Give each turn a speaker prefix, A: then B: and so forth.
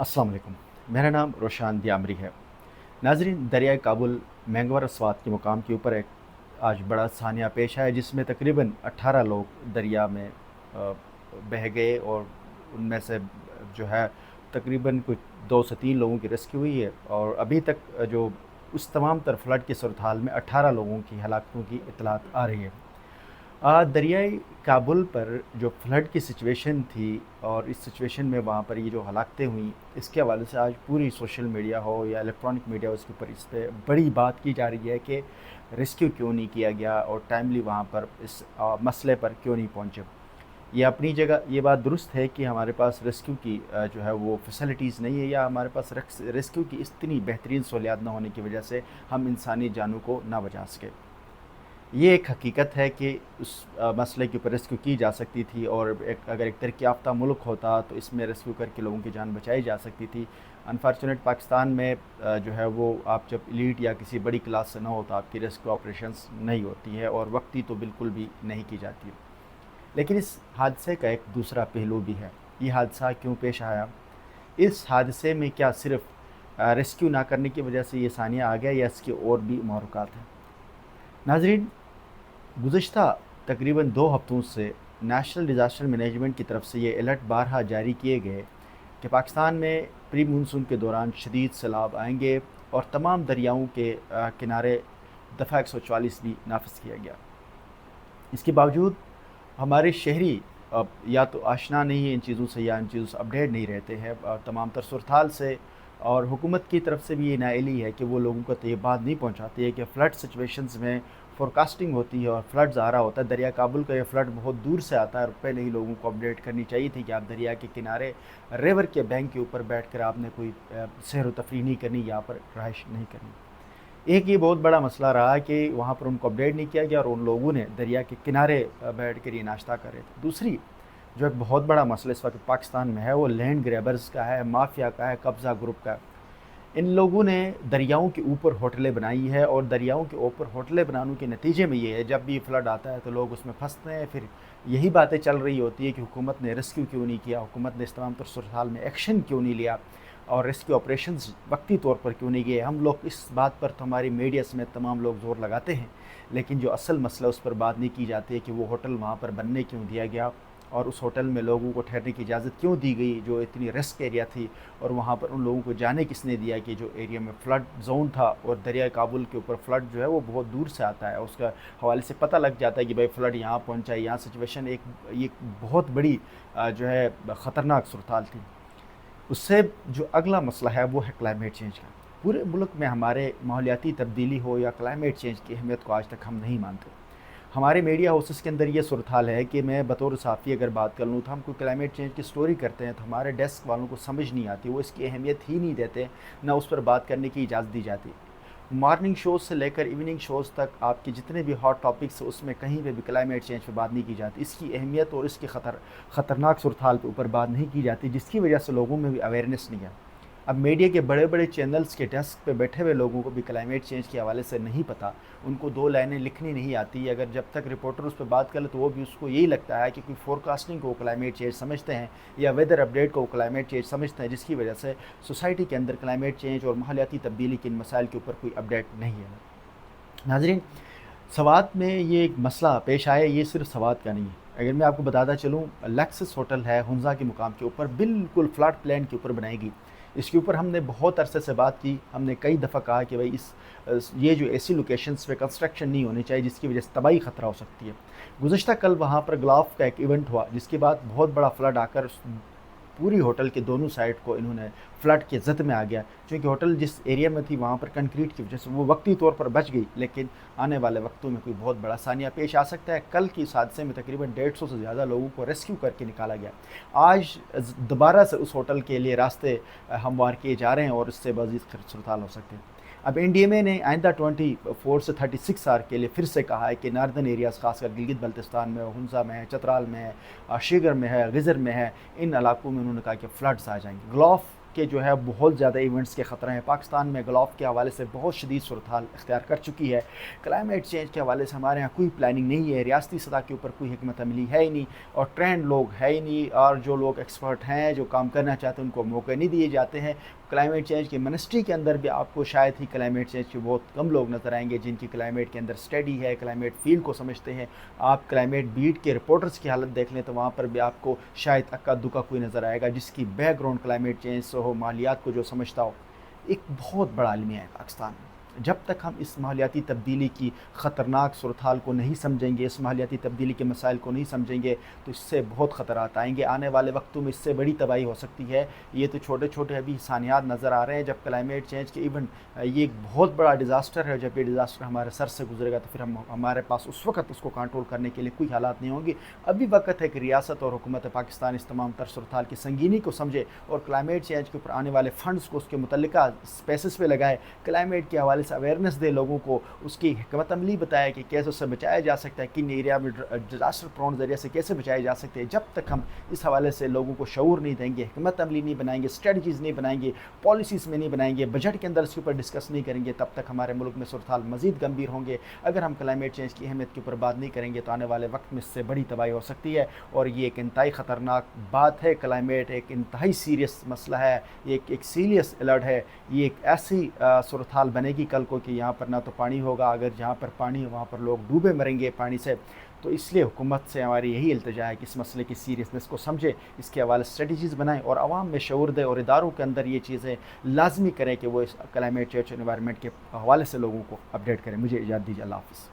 A: अस्सलाम वालेकुम। मेरा नाम रोशान दियामरी है। नाज़रीन, दरियाए काबुल मैंगवर अस्वात के मुकाम के ऊपर एक आज बड़ा सानिया पेश आया जिसमें तकरीबन 18 लोग दरिया में बह गए और उनमें से जो है तकरीबन कुछ 2 से 3 लोगों की रेस्क्यू हुई है और अभी तक जो उस तमाम तर फ्लड की सूरत हाल में 18 लोगों की हलाकतों की इतलात आ रही है। दरियाई काबुल पर जो फ्लड की सिचुएशन थी और इस सिचुएशन में वहाँ पर ये जो हलाकतें हुई, इसके हवाले से आज पूरी सोशल मीडिया हो या इलेक्ट्रॉनिक मीडिया हो, उसके ऊपर इस पे बड़ी बात की जा रही है कि रेस्क्यू क्यों नहीं किया गया और टाइमली वहाँ पर इस मसले पर क्यों नहीं पहुँचे। ये अपनी जगह ये बात दुरुस्त है कि हमारे पास रेस्क्यू की जो है वो फैसिलिटीज़ नहीं है या हमारे पास रेस्क्यू की इतनी बेहतरीन सहूलियात ना होने की वजह से हम इंसानी जानों को ना बचा सके। ये एक हकीकत है कि उस मसले के ऊपर रेस्क्यू की जा सकती थी और अगर एक तरक्की याफ्ता मुल्क होता तो इसमें रेस्क्यू करके लोगों की जान बचाई जा सकती थी। अनफॉर्चुनेट पाकिस्तान में जो है वो आप जब एलीट या किसी बड़ी क्लास से ना हो तो आपकी रेस्क्यू ऑपरेशंस नहीं होती है और वक्ती तो बिल्कुल भी नहीं की जाती है। लेकिन इस हादसे का एक दूसरा पहलू भी है। ये हादसा क्यों पेश आया? इस हादसे में क्या सिर्फ रेस्क्यू ना करने की वजह से ये सानिया आ गया या इसके और भी महरुकात हैं? नाजरीन, गुज़श्ता तकरीबन 2 हफ्तों से नेशनल डिज़ास्टर मैनेजमेंट की तरफ से ये अलर्ट बारहा जारी किए गए कि पाकिस्तान में प्री मानसून के दौरान शदीद सैलाब आएंगे और तमाम दरियाओं के किनारे दफ़ा 144 भी नाफिज किया गया। इसके बावजूद हमारे शहरी या तो आशना नहीं है इन चीज़ों से या इन चीज़ों से अपडेट नहीं रहते हैं तमाम तर सूरत से, और हुकूमत की तरफ से भी ये नाअहली है कि वो लोगों को तो ये बात नहीं पहुंचाती है कि फ़्लड सिचुएशंस में फोरकास्टिंग होती है और फ्लड्स आ रहा होता है। दरिया काबुल का ये फ़्लड बहुत दूर से आता है और पहले ही लोगों को अपडेट करनी चाहिए थी कि आप दरिया के किनारे रिवर के बैंक के ऊपर बैठ कर आपने कोई सैर व तफरीह नहीं करनी, यहाँ पर रहाइश नहीं करनी। एक ये बहुत बड़ा मसला रहा कि वहाँ पर उनको अपडेट नहीं किया गया और उन लोगों ने दरिया के किनारे बैठ कर ये नाश्ता कर रहे थे। दूसरी जो एक बहुत बड़ा मसला इस वक्त पाकिस्तान में है वो लैंड ग्रैबर्स का है, माफिया का है, कब्ज़ा ग्रुप का है। इन लोगों ने दरियाओं के ऊपर होटलें बनाई है और दरियाओं के ऊपर होटलें बनाने के नतीजे में ये है जब भी फ्लड आता है तो लोग उसमें फंसते हैं। फिर यही बातें चल रही होती है कि हुकूमत ने रेस्क्यू क्यों नहीं किया, हुकूमत ने इस तमाम तर सूरत हाल में एक्शन क्यों नहीं लिया और रेस्क्यू ऑपरेशंस वक्ती तौर पर क्यों नहीं गए। हम लोग इस बात पर तो हमारी मीडिया समेत तमाम लोग ज़ोर लगाते हैं, लेकिन जो असल मसला उस पर बात नहीं की जाती है कि वो होटल वहाँ पर बनने क्यों दिया गया और उस होटल में लोगों को ठहरने की इजाज़त क्यों दी गई जो इतनी रिस्क एरिया थी, और वहाँ पर उन लोगों को जाने किसने दिया कि जो एरिया में फ़्लड जोन था और दरिया काबुल के ऊपर फ़्लड जो है वो बहुत दूर से आता है। उसका हवाले से पता लग जाता है कि भाई फ़्लड यहाँ पहुँचा है, यहाँ सिचुएशन ये बहुत बड़ी जो है ख़तरनाक सूरत थी। उससे जो अगला मसला है वो है क्लाइमेट चेंज का। पूरे मुल्क में हमारे माहौलियाती तब्दीली हो या क्लाइमेट चेंज की अहमियत को आज तक हम नहीं मानते। हमारे मीडिया हाउसेस के अंदर ये सूरत हाल है कि मैं बतौर सहाफ़ी अगर बात कर लूँ तो हम कोई क्लाइमेट चेंज की स्टोरी करते हैं तो हमारे डेस्क वालों को समझ नहीं आती, वो इसकी अहमियत ही नहीं देते, ना उस पर बात करने की इजाज़त दी जाती। मॉर्निंग शोज़ से लेकर इवनिंग शोज़ तक आपके जितने भी हॉट टॉपिक्स उसमें कहीं पे भी क्लाइमेट चेंज पे बात नहीं की जाती, इसकी अहमियत और इसके ख़तरनाक सूरत हाल के ऊपर बात नहीं की जाती, जिसकी वजह से लोगों में भी अवेयरनेस नहीं है। अब मीडिया के बड़े बड़े चैनल्स के डेस्क पे बैठे हुए लोगों को भी क्लाइमेट चेंज के हवाले से नहीं पता, उनको 2 लाइनें लिखनी नहीं आती। अगर जब तक रिपोर्टर उस पर बात कर ले तो वो भी उसको यही लगता है कि कोई फोरकास्टिंग को क्लाइमेट चेंज समझते हैं या वेदर अपडेट को क्लाइमेट चेंज समझते हैं, जिसकी वजह से सोसाइटी के अंदर क्लाइमेट चेंज और माहौलियाती तब्दीली के इन मसाइल के ऊपर कोई अपडेट नहीं है। नाजरीन, सवात में ये एक मसला पेश आया, ये सिर्फ सवात का नहीं है। अगर मैं आपको बताता चलूँ, लेक्सिस होटल है हुंजा के मुकाम के ऊपर, बिल्कुल फ्लड प्लान के ऊपर बनाएगी। इसके ऊपर हमने बहुत अरसे से बात की, हमने कई दफ़ा कहा कि भाई ये जो ऐसी लोकेशंस पे कंस्ट्रक्शन नहीं होनी चाहिए जिसकी वजह से तबाही ख़तरा हो सकती है। गुज़श्ता कल वहाँ पर ग्लाफ का एक इवेंट हुआ जिसके बाद बहुत बड़ा फ्लड आकर पूरी होटल के दोनों साइड को इन्होंने फ्लड के जद में आ गया। क्योंकि होटल जिस एरिया में थी वहाँ पर कंक्रीट की वजह से वो वक्ती तौर पर बच गई, लेकिन आने वाले वक्तों में कोई बहुत बड़ा सानिया पेश आ सकता है। कल की इस हादसे में तकरीबन 150 से ज़्यादा लोगों को रेस्क्यू करके निकाला गया। आज दोबारा से उस होटल के लिए रास्ते हमवार किए जा रहे हैं और इससे मज़ीद सूरत हाल हो सकते हैं। अब एनडीएमए ने आइंदा 24 से 36 आवर के लिए फिर से कहा है कि नार्दर्न एरियाज़ खासकर गिलगित बल्तिस्तान में, हुंजा में है, चतराल में है, शिगर में है, गिजर में है, इन इलाकों में उन्होंने कहा कि फ्लड्स आ जाएंगे। ग्लाफ کے جو ہے بہت زیادہ ایونٹس کے خطرے ہیں. پاکستان میں گلف کے حوالے سے بہت شدید صورتحال اختیار کر چکی ہے. کلائمیٹ چینج کے حوالے سے ہمارے یہاں کوئی پلاننگ نہیں ہے, ریاستی سطح کے اوپر کوئی حکمت عملی ہے ہی نہیں, اور ٹرینڈ لوگ ہے ہی نہیں, اور جو لوگ ایکسپرٹ ہیں جو کام کرنا چاہتے ہیں ان کو موقع نہیں دیے جاتے ہیں. کلائمیٹ چینج کی منسٹری کے اندر بھی آپ کو شاید ہی کلائمیٹ چینج کے بہت کم لوگ نظر آئیں گے جن کی کلائمیٹ کے اندر اسٹڈی ہے, کلائمیٹ فیلڈ کو سمجھتے ہیں. آپ کلائمیٹ بیٹ کے رپورٹرز کی حالت دیکھ لیں تو وہاں پر بھی آپ کو شاید اکا دکا کوئی نظر آئے گا جس کی بیک گراؤنڈ کلائمیٹ چینج سے ہو, ماحولیات کو جو سمجھتا ہو. ایک بہت بڑا المیہ ہے پاکستان میں. جب تک ہم اس ماحولیاتی تبدیلی کی خطرناک صورتحال کو نہیں سمجھیں گے, اس ماحولیاتی تبدیلی کے مسائل کو نہیں سمجھیں گے, تو اس سے بہت خطرات آئیں گے. آنے والے وقتوں میں اس سے بڑی تباہی ہو سکتی ہے. یہ تو چھوٹے چھوٹے ابھی ثانیات نظر آ رہے ہیں. جب کلائمیٹ چینج کے ایون یہ ایک بہت بڑا ڈیزاسٹر ہے, جب یہ ڈیزاسٹر ہمارے سر سے گزرے گا تو پھر ہمارے پاس اس وقت اس کو کنٹرول کرنے کے لیے کوئی حالات نہیں ہوں گے. ابھی وقت ہے کہ ریاست اور حکومت پاکستان اس تمام تر صورتحال کی سنگینی کو سمجھے اور کلائمیٹ چینج کے اوپر آنے والے فنڈز کو اس کے متعلقہ اسپیسز پہ لگائے, کلائمیٹ کے حوالے سے اویئرنیس دے لوگوں کو, اس کی حکمت عملی بتایا کہ کیسے اس سے بچایا جا سکتا ہے, کن ایریا میں ڈیزاسٹر پرون ذریعے سے کیسے بچایا جا سکتے ہیں. جب تک ہم اس حوالے سے لوگوں کو شعور نہیں دیں گے, حکمت عملی نہیں بنائیں گے, اسٹریٹجیز نہیں بنائیں گے, پالیسیز میں نہیں بنائیں گے, بجٹ کے اندر اس کے اوپر ڈسکس نہیں کریں گے, تب تک ہمارے ملک میں صورتحال مزید گمبھیر ہوں گے. اگر ہم کلائمیٹ چینج کی اہمیت کے اوپر بات نہیں کریں گے تو آنے والے وقت میں اس سے بڑی تباہی ہو سکتی ہے. اور یہ ایک انتہائی خطرناک بات ہے. کلائمیٹ ایک انتہائی سیریس مسئلہ ہے, یہ ایک سیریس الرٹ ہے. یہ ایک ایسی صورتحال بنے گی کل کو کہ یہاں پر نہ تو پانی ہوگا, اگر جہاں پر پانی ہو وہاں پر لوگ ڈوبے مریں گے پانی سے. تو اس لیے حکومت سے ہماری یہی التجا ہے کہ اس مسئلے کی سیریسنس کو سمجھے, اس کے حوالے اسٹریٹجیز بنائیں اور عوام میں شعور دے, اور اداروں کے اندر یہ چیزیں لازمی کریں کہ وہ اس کلائمیٹ چینج انوائرمنٹ کے حوالے سے لوگوں کو اپڈیٹ کریں. مجھے اجازت دیجیے, اللہ حافظ.